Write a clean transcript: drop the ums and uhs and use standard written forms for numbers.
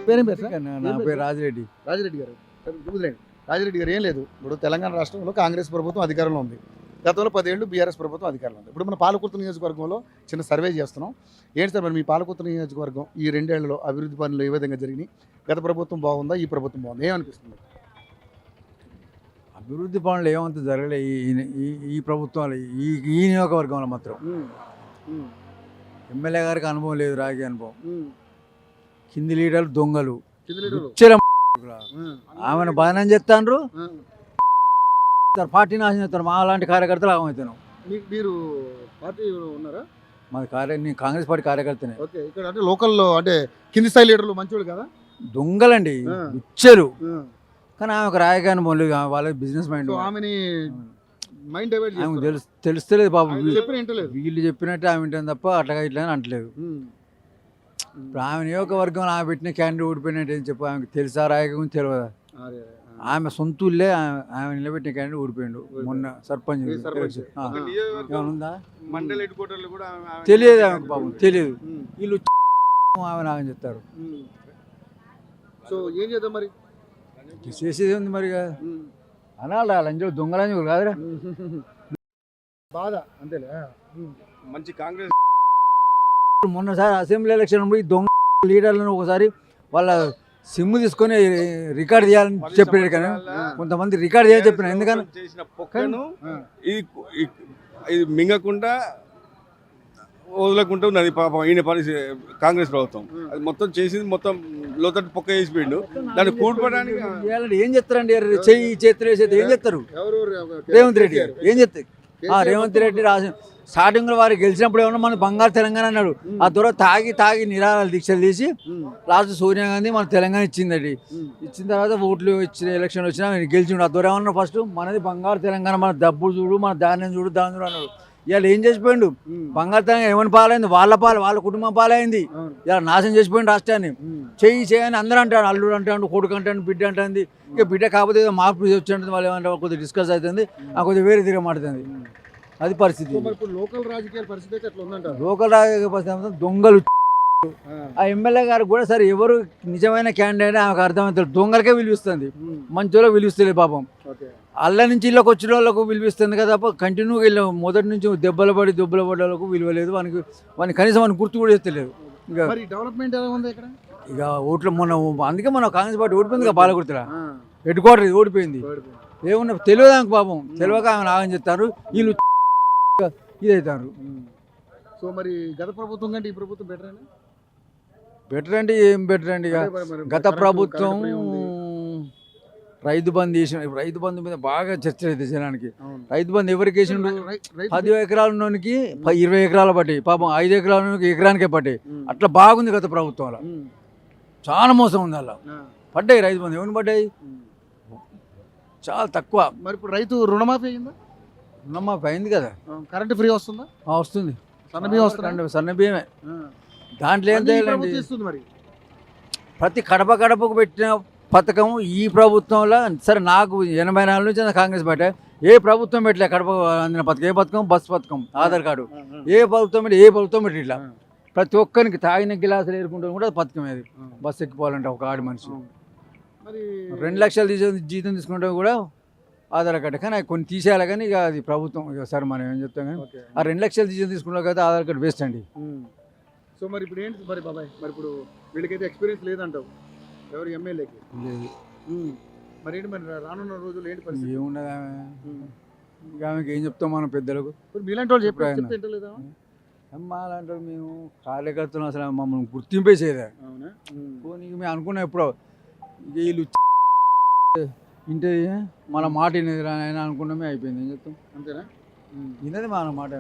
పేరేం పేరు సార్? నా పేరు రాజిరెడ్డి. రాజిరెడ్డి గారు. రాజిరెడ్డి గారు ఏం లేదు, ఇప్పుడు తెలంగాణ రాష్ట్రంలో కాంగ్రెస్ ప్రభుత్వం అధికారంలో ఉంది. గతంలో 10 ఏళ్ళు బీఆర్ఎస్ ప్రభుత్వం అధికారంలో ఉంది. ఇప్పుడు మన పాలకుర్తి నియోజకవర్గంలో చిన్న సర్వే చేస్తున్నాం. ఏంటి సార్ మరి మీ పాలకుర్తి నియోజకవర్గం ఈ 2 ఏళ్లలో అభివృద్ధి పనులు ఏ విధంగా జరిగినాయి? గత ప్రభుత్వం బాగుందా, ఈ ప్రభుత్వం బాగుందా, ఏమనిపిస్తుంది? అభివృద్ధి పనులు ఏమంత జరగలే ఈ ప్రభుత్వాలు, ఈ నియోజకవర్గంలో మాత్రం. ఎమ్మెల్యే గారికి అనుభవం లేదు, రాజకీయ అనుభవం. కింది లీడర్లు దొంగలు, ఆమెను బాగానే చెప్తాండ్రు, పార్టీ నాశనం చేస్తారు. మా అలాంటి కార్యకర్తలు ఆగమవుతాను. మీరు పార్టీ ఉన్నారా? నేను కాంగ్రెస్ పార్టీ కార్యకర్తనే. ఓకే, ఇక్కడ అంటే లోకల్లో అంటే కింది స్థాయి లీడర్లు మంచోళ్ళు కదా? దొంగలండి, ఇచ్చారు. కానీ ఆమె ఒక రాజకీయ అనుభవం లేదు, వాళ్ళ బిజినెస్ మైండ్. ఆమెని మైండ్ డైవర్ట్ ఆమెకు తెలుస్తలేదు బాబు. వీళ్ళు చెప్పినట్టు ఆమె వింటాను తప్ప అట్లా ఇట్లా అని అంటలేదు. ఇప్పుడు ఆమె నియోజకవర్గంలో ఆమె పెట్టిన క్యాండిడేట్ ఓడిపోయినట్టు ఏం చెప్పు, ఆమెకు తెలుసా రాజకీయం తెలియదా? ఆమె సొంతూళ్ళే ఆమె నిలబెట్టిన క్యాండిడేట్ ఓడిపోయిండు మొన్న సర్పంచ్. ఉందా తెలియదు ఆమెకు పాపం, తెలియదు. వీళ్ళు ఆమె నాగని చెప్తారు. సో ఏం చేద్దాం మరి? చేసేది ఉంది మరి అనాలి. లంజోడు దొంగలంజోడు కాదురా, బాధ అంతేలే. మంచి కాంగ్రెస్ మొన్నసారి అసెంబ్లీ ఎలక్షన్ పోయి దొంగ లీడర్లను ఒకసారి వాళ్ళ సిమ్ తీసుకొని రికార్డ్ చేయాలని చెప్పాడు. కానీ కొంతమంది రికార్డ్ చేయాలని చెప్పిన, ఎందుకని చేసిన పొక్కను ఇది మింగకుండా వదలకుండా ఉన్నది పాపం ఈయన పని. కాంగ్రెస్ ప్రభుత్వం అది మొత్తం చేసింది, మొత్తం లోతట్టు పొక్క వేసిపోయిండు. దాన్ని కూడిపడానికి ఏం చెప్తారండి? చెయ్యి చేతులు వేసేది ఏం చెప్తారు? రేవంత్ రెడ్డి ఏం చెప్తారు? రేవంత్ రెడ్డి రాసి స్టార్టింగ్ లో వారు గెలిచినప్పుడు ఏమన్నా మన బంగారు తెలంగాణ అన్నాడు. ఆ దొర తాగి నిరాహార దీక్షలు తీసి లాస్ట్ సోనియా గాంధీ మన తెలంగాణ ఇచ్చిందండి. ఇచ్చిన తర్వాత ఓట్లు ఇచ్చిన ఎలక్షన్ వచ్చినా గెలిచిండు. ఆ దొర ఏమన్నా ఫస్ట్ మనది బంగారు తెలంగాణ, మన డబ్బులు చూడు, మన ధాన్యం చూడు, దాని చూడు అన్నాడు. ఇవాళ ఏం చేసిపోయిండు? బంగారు తెలంగాణ ఏమని పాలైంది? వాళ్ళ కుటుంబం పాలైంది. ఇలా నాశనం చేసిపోయింది రాష్ట్రాన్ని. చేయని అందరూ అంటాడు, అల్లుడు అంటాడు, కొడుకు అంటాడు, బిడ్డ అంటుంది. ఇక బిడ్డ కాకపోతే ఏదో మార్పు వచ్చి ఉంటుంది, వాళ్ళు ఏమంటే కొద్దిగా డిస్కస్ అవుతుంది, కొద్దిగా వేరే తిరిగి మాట్లాడుతుంది. అది పరిస్థితి. లోకల్ రాజకీయ పరిస్థితి ఎట్లా ఉందంట? లోకల్ రాజకీయ పరిస్థితి దొంగలు. ఆ ఎమ్మెల్యే గారు కూడా సరే ఎవరు నిజమైన క్యాండిడేట్ ఆమెకు అర్థమవుతారు. దొంగలకే విలువిస్తుంది, మంచోళ్ళకి విలువిస్తలేదు పాపం. అల్ల నుంచి ఇళ్ళకి వచ్చిన వాళ్ళకు విలువిస్తుంది కదా, కంటిన్యూగా వెళ్ళి మొదటి నుంచి దెబ్బలు పడి వాళ్ళకు విలువలేదు. వానికి కనీసం వానికి గుర్తు కూడా చేస్తలేదు. ఇక డెవలప్మెంట్ ఎలా ఉంది ఇక్కడ? ఇక ఓట్లు అందుకే మన కాంగ్రెస్ పార్టీ ఓడిపోయింది కదా, పాలకుర్తిలో హెడ్ క్వార్టర్ ఓడిపోయింది. ఏమన్నా తెలియదు ఆమెకు పాపం, తెలియక ఆమె నాగని చెప్తారు, వీళ్ళు ఇదవుతారు. సో మరి గత ప్రభుత్వం కంటే ఈ ప్రభుత్వం బెటర్ అంటే ఏం బెటర్ అండి? ఇక గత ప్రభుత్వం రైతు బంధు చేసిన, రైతు బంధు మీద బాగా చర్చ అయితే జనానికి. రైతు బంధు ఎవరికి వేసిండు? 10 ఎకరాల ఉన్నోనికి 20 ఎకరాలు పట్టాయి, పాపం 5 ఎకరాల ఎకరానికే పట్టాయి. అట్లా బాగుంది గత ప్రభుత్వంలో. చాలా మోసం ఉంది అలా. పడ్డాయి రైతు బంధు, ఎవరిని పడ్డాయి? చాలా తక్కువ. మరి ఇప్పుడు రైతు రుణమాఫీ అయిందా? రుణమాఫీ అయింది కదా. కరెంట్ ఫ్రీ వస్తుందా? వస్తుంది. సన్నబియ్యం వస్తుంది. సన్నబియ్యమే. దాంట్లో ఏం చేయాలండి? మరి ప్రతి గడపకు పెట్టిన పథకం ఈ ప్రభుత్వంలో సరే. నాకు 84 నుంచి కాంగ్రెస్ పార్టీ ఏ ప్రభుత్వం పెట్టలే కడప అందిన పథకం. ఏ పథకం? బస్ పథకం, ఆధార్ కార్డు. ఏ ప్రభుత్వం పెట్టి ఇట్లా ప్రతి ఒక్కరికి తాగిన గిలాసులు ఏరుకుంటాం కూడా పథకం. అది బస్సు ఎక్కిపోవాలంటే ఒక ఆడి మనిషి 2 లక్షలు జీతం తీసుకుంటే కూడా ఆధార్ కార్డు. కానీ కొన్ని తీసేయాలి, కానీ ఇక అది ప్రభుత్వం. ఇక సరే మనం ఏం చెప్తాం, కానీ ఆ 2 లక్షలు జీతం తీసుకున్నా కదా ఆధార్ కార్డు వేస్ట్ అండి. సో మరి ఇప్పుడు ఏంటి మరి బాబాయ్, మరి ఇప్పుడు వీళ్ళకైతే ఎక్స్పీరియన్స్ లేదంటావు ఎవరు ఎమ్మెల్యేకి? లేదు. మరి ఏంటి మరి రానున్న రోజులు ఏంటి పరిస్థితి? ఏమున్నది ఆమెకి ఏం చెప్తాం మనం పెద్దలకు? మీలాంటి వాళ్ళు చెప్పలేదా? అలాంటి మేము కార్యకర్తలు అసలు మమ్మల్ని గుర్తింపేసేదా? పోనీ మేము అనుకున్నాం ఎప్పుడో వీళ్ళు ఇంటి మన మాట అయినా అనుకున్నామే, అయిపోయింది. ఏం చెప్తాం? అంతేనా? విన్నది మన మాట.